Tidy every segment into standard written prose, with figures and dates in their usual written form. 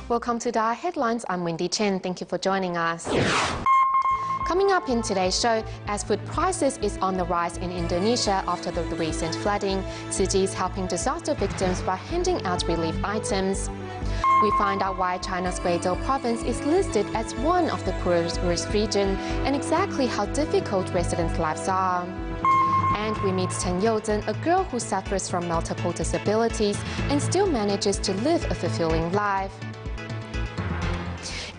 Welcome to DaAi Headlines. I'm Wendy Chen. Thank you for joining us. Coming up in today's show, as food prices is on the rise in Indonesia after the recent flooding, Tzu Chi is helping disaster victims by handing out relief items. We find out why China's Guizhou province is listed as one of the poorest regions and exactly how difficult residents' lives are. And we meet Chen Youzhen, a girl who suffers from multiple disabilities and still manages to live a fulfilling life.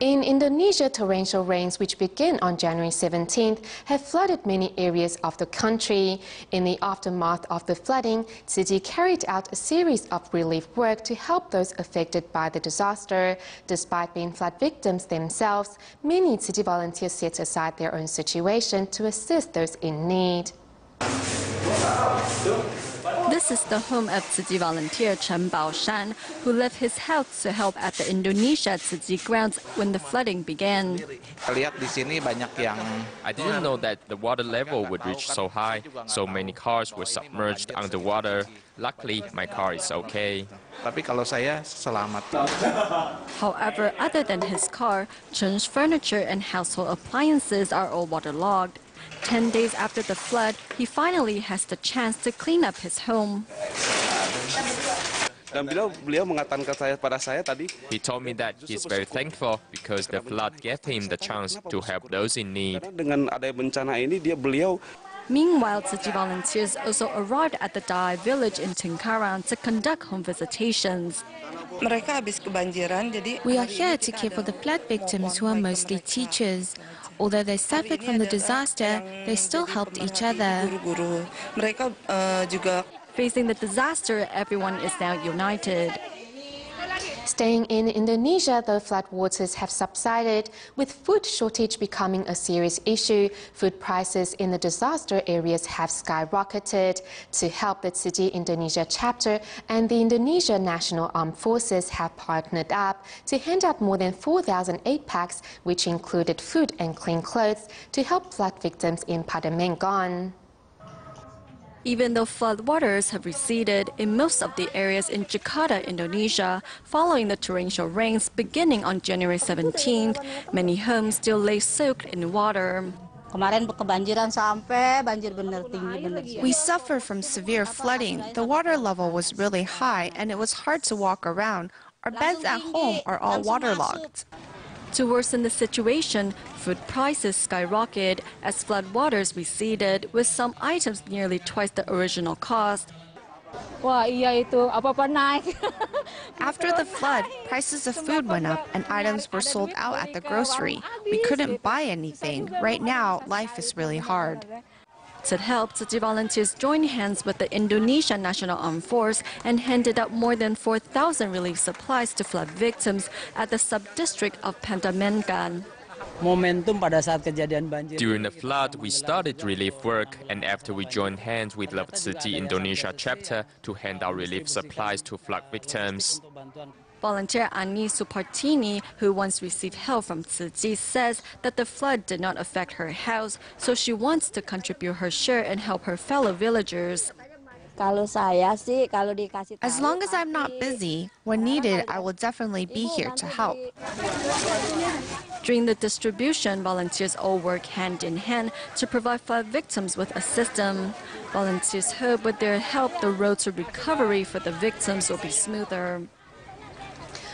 In Indonesia, torrential rains, which began on January 17th, have flooded many areas of the country. In the aftermath of the flooding, Tzu Chi carried out a series of relief work to help those affected by the disaster. Despite being flood victims themselves, many Tzu Chi volunteers set aside their own situation to assist those in need. This is the home of Tzu Chi volunteer Chen Baoshan, who left his house to help at the Indonesia Tzu Chi grounds when the flooding began. I didn't know that the water level would reach so high. So many cars were submerged underwater. Luckily, my car is okay. However, other than his car, Chen's furniture and household appliances are all waterlogged. 10 days after the flood, he finally has the chance to clean up his home. He told me that he's very thankful because the flood gave him the chance to help those in need. Meanwhile, Tzu Chi volunteers also arrived at the DaAi village in Tingkaran to conduct home visitations. We are here to care for the flood victims who are mostly teachers. Although they suffered from the disaster, they still helped each other. Facing the disaster, everyone is now united. Staying in Indonesia, the floodwaters have subsided, with food shortage becoming a serious issue. Food prices in the disaster areas have skyrocketed. To help, the Tzu Chi Indonesia chapter and the Indonesia National Armed Forces have partnered up to hand out more than 4,000 aid packs, which included food and clean clothes, to help flood victims in Padamanggon. Even though floodwaters have receded in most of the areas in Jakarta, Indonesia, following the torrential rains beginning on January 17th, many homes still lay soaked in water. We suffer from severe flooding. The water level was really high and it was hard to walk around. Our beds at home are all waterlogged. To worsen the situation, food prices skyrocketed as floodwaters receded, with some items nearly twice the original cost. After the flood, prices of food went up and items were sold out at the grocery. We couldn't buy anything. Right now, life is really hard. To help, Tzu Chi volunteers joined hands with the Indonesia National Armed Force and handed out more than 4,000 relief supplies to flood victims at the sub-district of Padamanggon. During the flood, we started relief work, and after we joined hands with the Tzu Chi Indonesia chapter to hand out relief supplies to flood victims. Volunteer Ani Supartini, who once received help from Tzu Chi, says that the flood did not affect her house, so she wants to contribute her share and help her fellow villagers. As long as I'm not busy, when needed, I will definitely be here to help. During the distribution, volunteers all work hand in hand to provide flood victims with assistance. Volunteers hope with their help, the road to recovery for the victims will be smoother.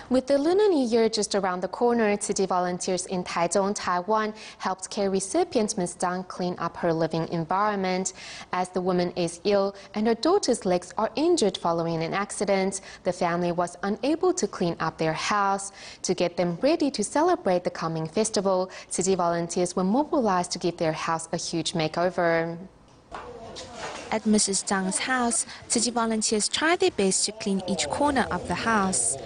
With the Lunar New Year just around the corner, Tzu Chi volunteers in Taichung, Taiwan, helped care recipient Ms. Zhang clean up her living environment. As the woman is ill and her daughter's legs are injured following an accident, the family was unable to clean up their house. To get them ready to celebrate the coming festival, Tzu Chi volunteers were mobilized to give their house a huge makeover. At Mrs. Zhang's house, Tzu Chi volunteers try their best to clean each corner of the house.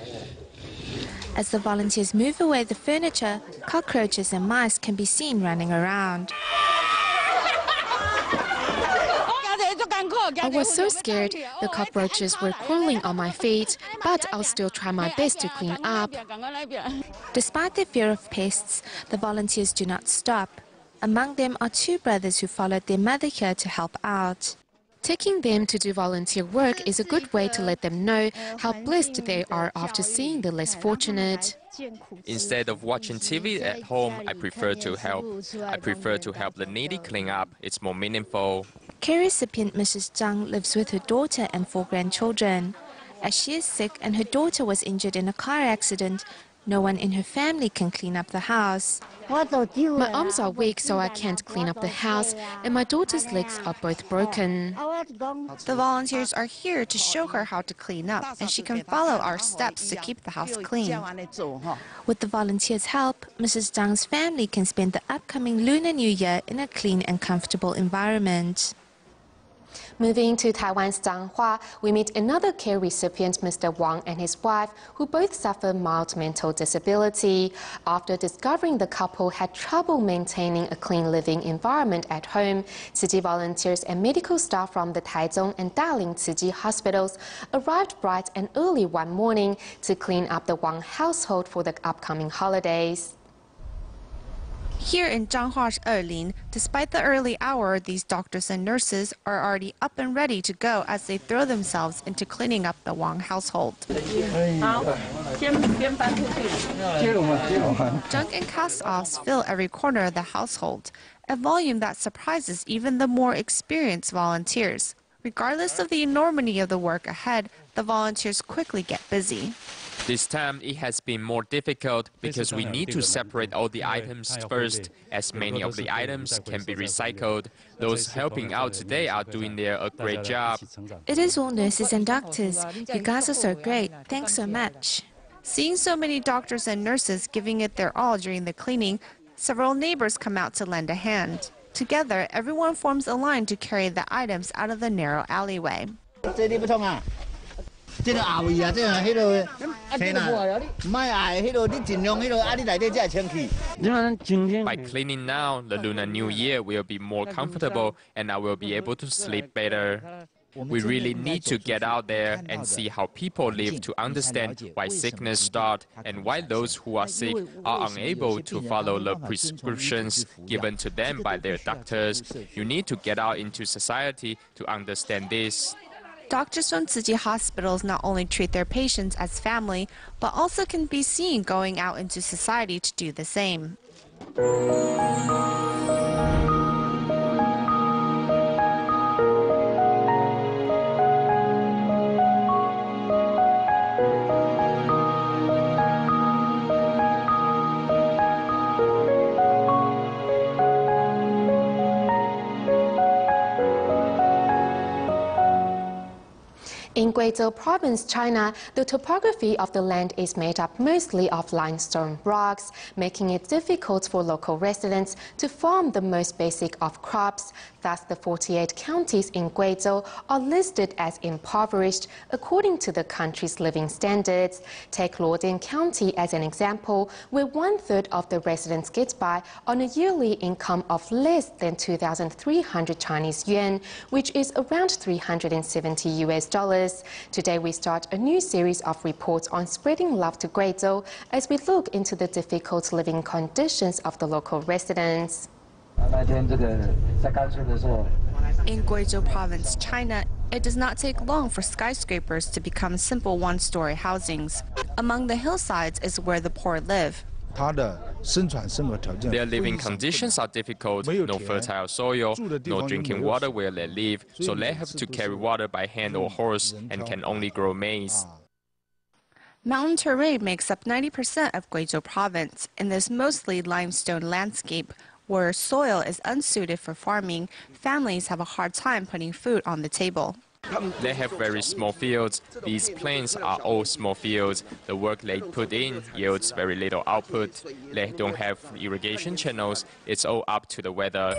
As the volunteers move away the furniture, cockroaches and mice can be seen running around. I was so scared. The cockroaches were crawling on my feet, but I'll still try my best to clean up. Despite their fear of pests, the volunteers do not stop. Among them are two brothers who followed their mother here to help out. Taking them to do volunteer work is a good way to let them know how blessed they are after seeing the less fortunate. Instead of watching TV at home, I prefer to help. I prefer to help the needy clean up. It's more meaningful. Care recipient Mrs. Zhang lives with her daughter and 4 grandchildren. As she is sick and her daughter was injured in a car accident, no one in her family can clean up the house. My arms are weak, so I can't clean up the house, and my daughter's legs are both broken. The volunteers are here to show her how to clean up, and she can follow our steps to keep the house clean. With the volunteers' help, Mrs. Zhang's family can spend the upcoming Lunar New Year in a clean and comfortable environment. Moving to Taiwan's Changhua, we meet another care recipient, Mr. Wang, and his wife, who both suffer mild mental disability. After discovering the couple had trouble maintaining a clean living environment at home, Tzu Chi volunteers and medical staff from the Taichung and Dalian Tzu Chi hospitals arrived bright and early one morning to clean up the Wang household for the upcoming holidays. Here in Zhanghua's Erlin, despite the early hour, these doctors and nurses are already up and ready to go as they throw themselves into cleaning up the Wang household. Junk and cast-offs fill every corner of the household, a volume that surprises even the more experienced volunteers. Regardless of the enormity of the work ahead, the volunteers quickly get busy. This time it has been more difficult because we need to separate all the items first, as many of the items can be recycled. Those helping out today are doing a great job. It is all nurses and doctors. You guys are so great. Thanks so much. Seeing so many doctors and nurses giving it their all during the cleaning, several neighbors come out to lend a hand. Together, everyone forms a line to carry the items out of the narrow alleyway. By cleaning now, the Lunar New Year will be more comfortable and I will be able to sleep better. We really need to get out there and see how people live to understand why sickness starts and why those who are sick are unable to follow the prescriptions given to them by their doctors. You need to get out into society to understand this. Doctors from Tzu Chi hospitals not only treat their patients as family, but also can be seen going out into society to do the same. In Guizhou Province, China, the topography of the land is made up mostly of limestone rocks, making it difficult for local residents to farm the most basic of crops. Thus, the 48 counties in Guizhou are listed as impoverished according to the country's living standards. Take Luodian County as an example, where 1/3 of the residents get by on a yearly income of less than 2,300 Chinese yuan, which is around $370 US. Today we start a new series of reports on spreading love to Guizhou as we look into the difficult living conditions of the local residents. In Guizhou Province, China, it does not take long for skyscrapers to become simple one-story housings. Among the hillsides is where the poor live. Their living conditions are difficult, no fertile soil, no drinking water where they live, so they have to carry water by hand or horse and can only grow maize. Mountain terrain makes up 90% of Guizhou Province. In this mostly limestone landscape, where soil is unsuited for farming, families have a hard time putting food on the table. They have very small fields. These plains are all small fields. The work they put in yields very little output. They don't have irrigation channels. It's all up to the weather.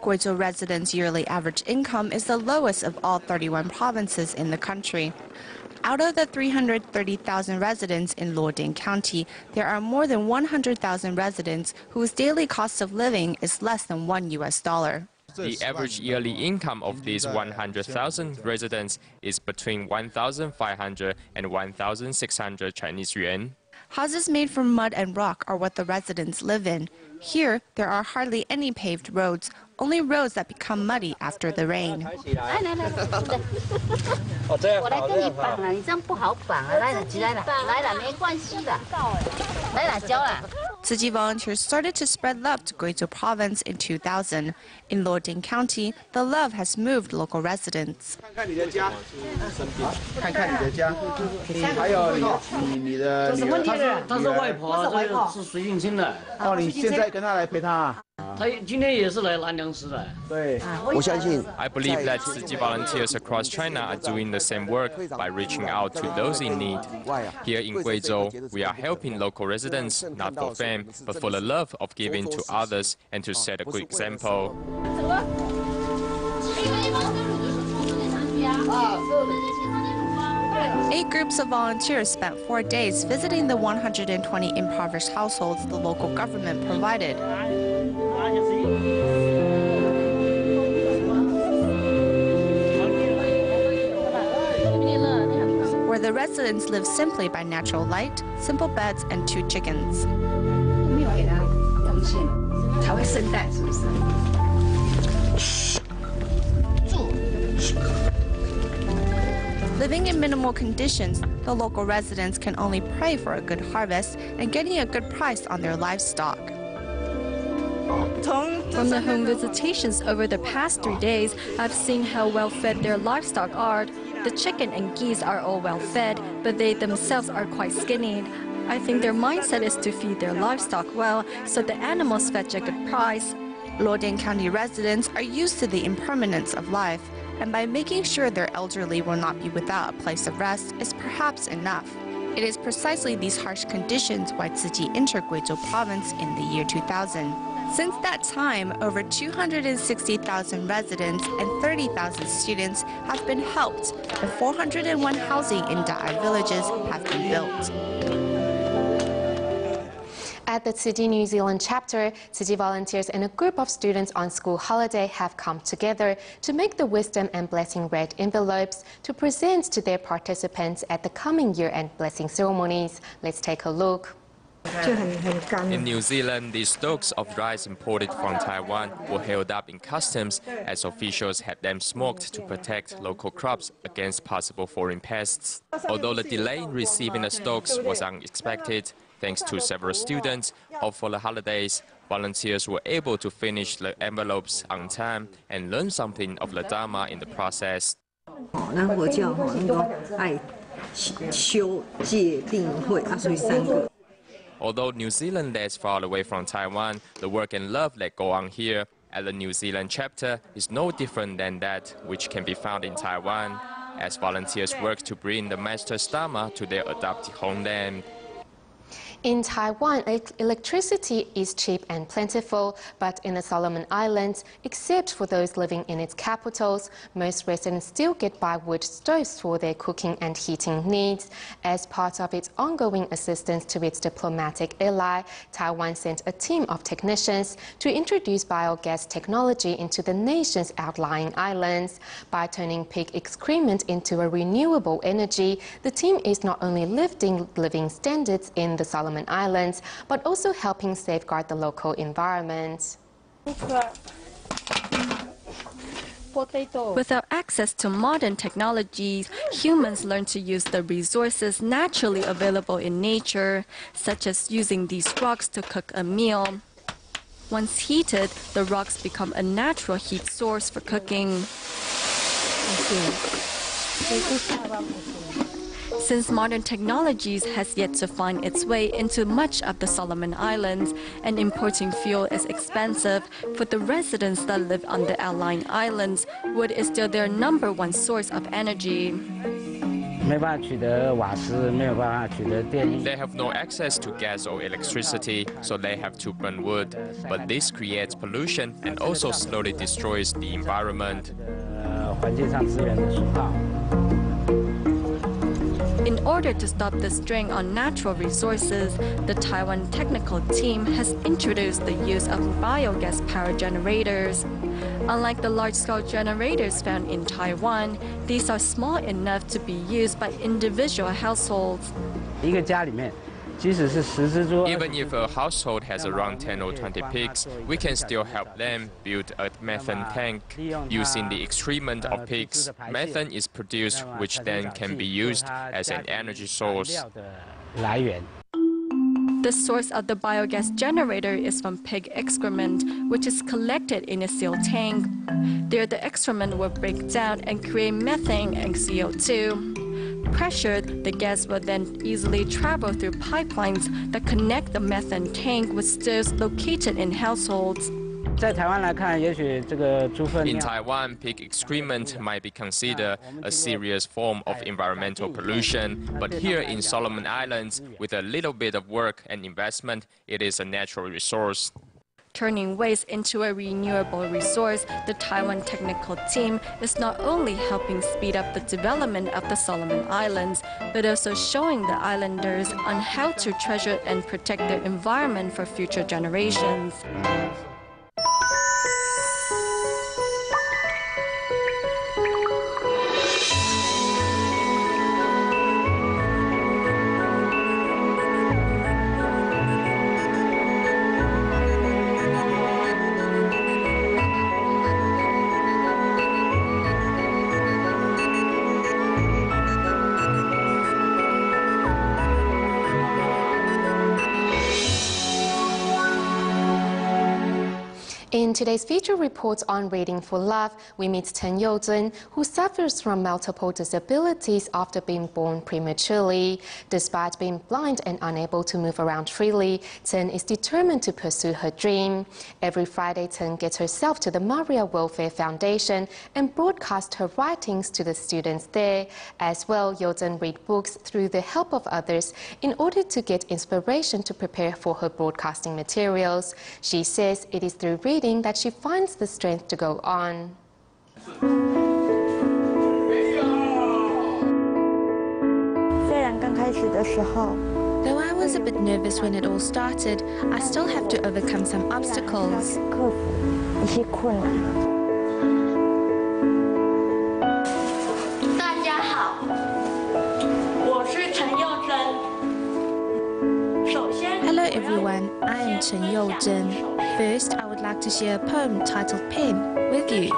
Guizhou residents' yearly average income is the lowest of all 31 provinces in the country. Out of the 330,000 residents in Luodian County, there are more than 100,000 residents whose daily cost of living is less than $1 US. The average yearly income of these 100,000 residents is between 1,500 and 1,600 Chinese yuan. Houses made from mud and rock are what the residents live in. Here, there are hardly any paved roads, only roads that become muddy after the rain. Tzu Chi volunteers started to spread love to Guizhou Province in 2000. In Luoding County, the love has moved local residents. I believe that Tzu Chi volunteers across China are doing the same work by reaching out to those in need. Here in Guizhou, we are helping local residents, not for fame, but for the love of giving to others and to set a good example. 8 groups of volunteers spent 4 days visiting the 120 impoverished households the local government provided. Where the residents live simply by natural light, simple beds, and 2 chickens. Living in minimal conditions, the local residents can only pray for a good harvest and getting a good price on their livestock. From the home visitations over the past 3 days, I've seen how well fed their livestock are. The chicken and geese are all well fed, but they themselves are quite skinny. I think their mindset is to feed their livestock well, so the animals fetch a good price. Luoding County residents are used to the impermanence of life, and by making sure their elderly will not be without a place of rest is perhaps enough. It is precisely these harsh conditions why Tzu Chi entered Guizhou Province in the year 2000. Since that time, over 260,000 residents and 30,000 students have been helped, and 401 housing in DaAi villages have been built. At the Tzu Chi New Zealand chapter, Tzu Chi volunteers and a group of students on school holiday have come together to make the wisdom and blessing red envelopes to present to their participants at the coming year-end blessing ceremonies. Let's take a look. In New Zealand, the stalks of rice imported from Taiwan were held up in customs as officials had them smoked to protect local crops against possible foreign pests. Although the delay in receiving the stalks was unexpected, thanks to several students off for the holidays, volunteers were able to finish the envelopes on time and learn something of the Dharma in the process. Although New Zealand is far away from Taiwan, the work and love that go on here at the New Zealand chapter is no different than that which can be found in Taiwan, as volunteers work to bring the Master's Dharma to their adopted homeland. In Taiwan, electricity is cheap and plentiful, but in the Solomon Islands, except for those living in its capitals, most residents still get by wood stoves for their cooking and heating needs. As part of its ongoing assistance to its diplomatic ally, Taiwan sent a team of technicians to introduce biogas technology into the nation's outlying islands. By turning pig excrement into a renewable energy, the team is not only lifting living standards in the Solomon Islands, but also helping safeguard the local environment. Without access to modern technologies, humans learn to use the resources naturally available in nature, such as using these rocks to cook a meal. Once heated, the rocks become a natural heat source for cooking. Since modern technologies has yet to find its way into much of the Solomon Islands, and importing fuel is expensive, for the residents that live on the outlying islands, wood is still their #1 source of energy. They have no access to gas or electricity, so they have to burn wood. But this creates pollution and also slowly destroys the environment. In order to stop the strain on natural resources, the Taiwan technical team has introduced the use of biogas power generators. Unlike the large-scale generators found in Taiwan, these are small enough to be used by individual households. Even if a household has around 10 or 20 pigs, we can still help them build a methane tank. Using the excrement of pigs, methane is produced, which then can be used as an energy source. The source of the biogas generator is from pig excrement, which is collected in a sealed tank. There, the excrement will break down and create methane and CO2. Pressured, the gas will then easily travel through pipelines that connect the methane tank with stoves located in households. In Taiwan, pig excrement might be considered a serious form of environmental pollution, but here in Solomon Islands, with a little bit of work and investment, it is a natural resource. Turning waste into a renewable resource, the Taiwan technical team is not only helping speed up the development of the Solomon Islands, but also showing the islanders on how to treasure and protect their environment for future generations. In today's feature reports on Reading for Love, we meet Chen Youzhen, who suffers from multiple disabilities after being born prematurely. Despite being blind and unable to move around freely, Chen is determined to pursue her dream. Every Friday, Chen gets herself to the Maria Welfare Foundation and broadcasts her writings to the students there. As well, Youzhen reads books through the help of others in order to get inspiration to prepare for her broadcasting materials. She says it is through reading that she finds the strength to go on. Though I was a bit nervous when it all started, I still have to overcome some obstacles. Hello everyone, I am Chen Youzhen. First, I would like to share a poem titled Pen with you.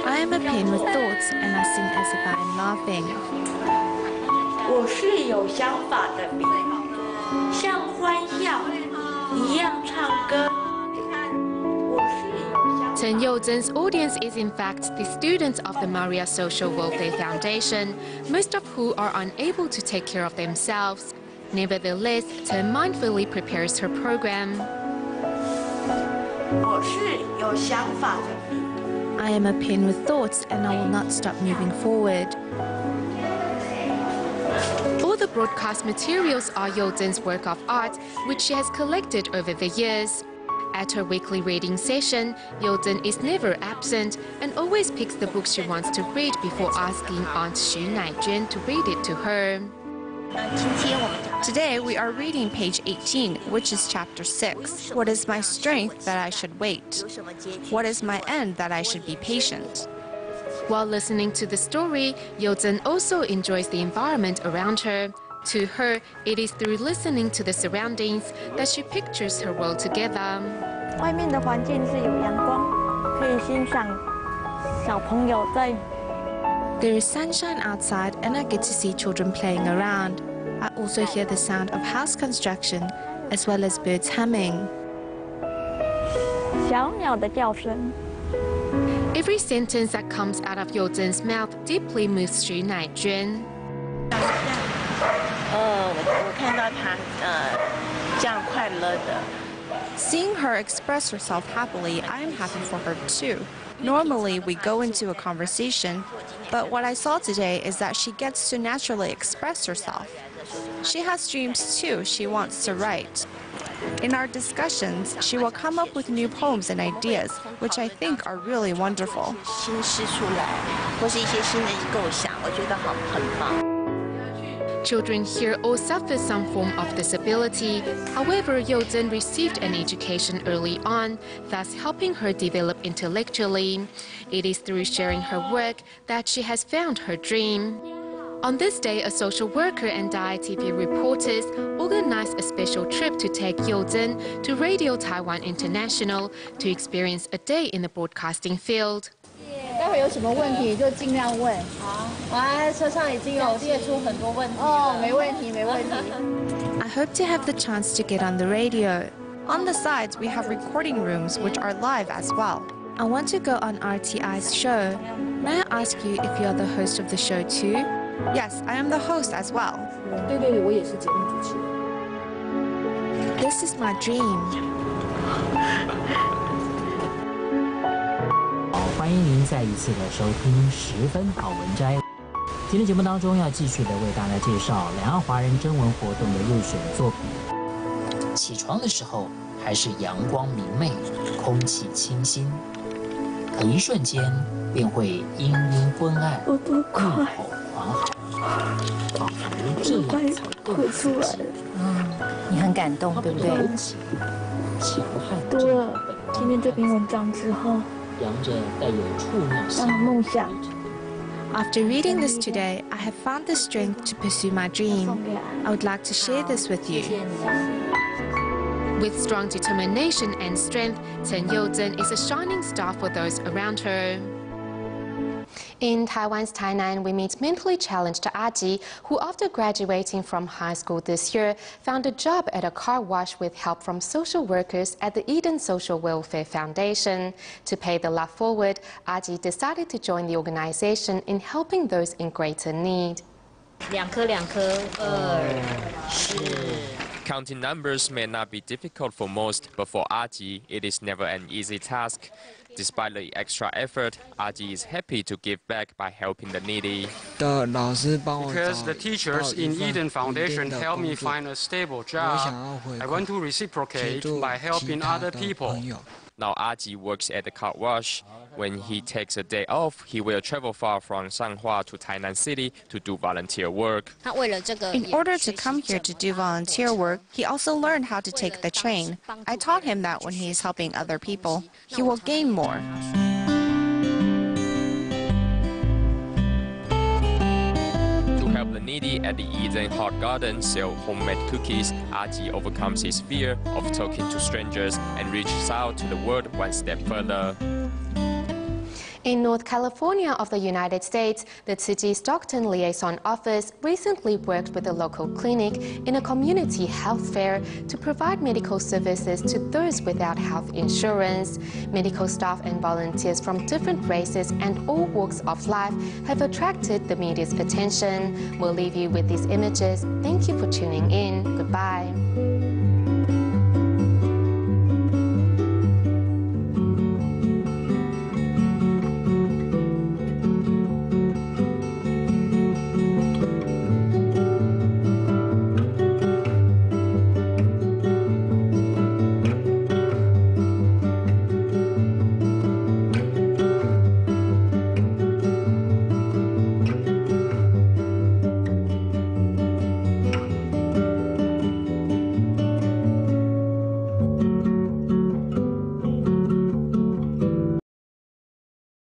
I am a pen with thoughts and I sing as if I am laughing. Chen Youzhen's audience is in fact the students of the Maria Social Welfare Foundation, most of who are unable to take care of themselves. Nevertheless, Chen mindfully prepares her program. I am a pen with thoughts and I will not stop moving forward. All the broadcast materials are Youzhen's work of art, which she has collected over the years. At her weekly reading session, Youzhen is never absent and always picks the books she wants to read before asking Aunt Xu Naijun to read it to her. Today we are reading page 18, which is chapter 6. What is my strength that I should wait? What is my end that I should be patient? While listening to the story, Youzhen also enjoys the environment around her. To her, it is through listening to the surroundings that she pictures her world together. There is sunshine outside and I get to see children playing around. I also hear the sound of house construction as well as birds humming. Every sentence that comes out of Youzhen's mouth deeply moves Xu Naijun. Seeing her express herself happily, I am happy for her too. Normally, we go into a conversation, but what I saw today is that she gets to naturally express herself. She has dreams too she wants to write. In our discussions, she will come up with new poems and ideas, which I think are really wonderful. Children here all suffer some form of disability. However, Youzhen received an education early on, thus helping her develop intellectually. It is through sharing her work that she has found her dream. On this day, a social worker and DaAi TV reporters organized a special trip to take Youzhen to Radio Taiwan International to experience a day in the broadcasting field. 待会有什么问题就尽量问。好，我在车上已经有列出很多问题。哦，没问题，没问题。I hope to have the chance to get on the radio. On the sides, we have recording rooms which are live as well. I want to go on RTI's show. May I ask you if you're the host of the show too? Yes, I am the host as well. 对对对，我也是节目主持人。 This is my dream. 好，欢迎您再一次的收听10分好文摘。今天节目当中要继续的为大家介绍两岸华人征文活动的入选作品。起床的时候还是阳光明媚，空气清新，可一瞬间便会阴阴昏暗，怒吼狂喊，仿佛这样才对自己。你很感动，对不对？强悍读了今天这篇文章之后，扬着带有触妙性的梦想。 After reading this today, I have found the strength to pursue my dream. I would like to share this with you. With strong determination and strength, Chen Youzhen is a shining star for those around her. In Taiwan's Tainan, we meet mentally challenged Aji, who after graduating from high school this year, found a job at a car wash with help from social workers at the Eden Social Welfare Foundation. To pay the love forward, Aji decided to join the organization in helping those in greater need. 2颗2颗2 Counting numbers may not be difficult for most, but for Aji, it is never an easy task. Despite the extra effort, Aji is happy to give back by helping the needy. Because the teachers in Eden Foundation helped me find a stable job, I want to reciprocate by helping other people. Now Aji works at the car wash. When he takes a day off, he will travel far from Shanghua to Tainan City to do volunteer work. In order to come here to do volunteer work, he also learned how to take the train. I taught him that when he is helping other people, he will gain more. To help the needy at the Eden Heart Garden sell homemade cookies, Aji overcomes his fear of talking to strangers and reaches out to the world one step further. In North California of the United States, the Tzu Chi Stockton Liaison Office recently worked with a local clinic in a community health fair to provide medical services to those without health insurance. Medical staff and volunteers from different races and all walks of life have attracted the media's attention. We'll leave you with these images. Thank you for tuning in. Goodbye.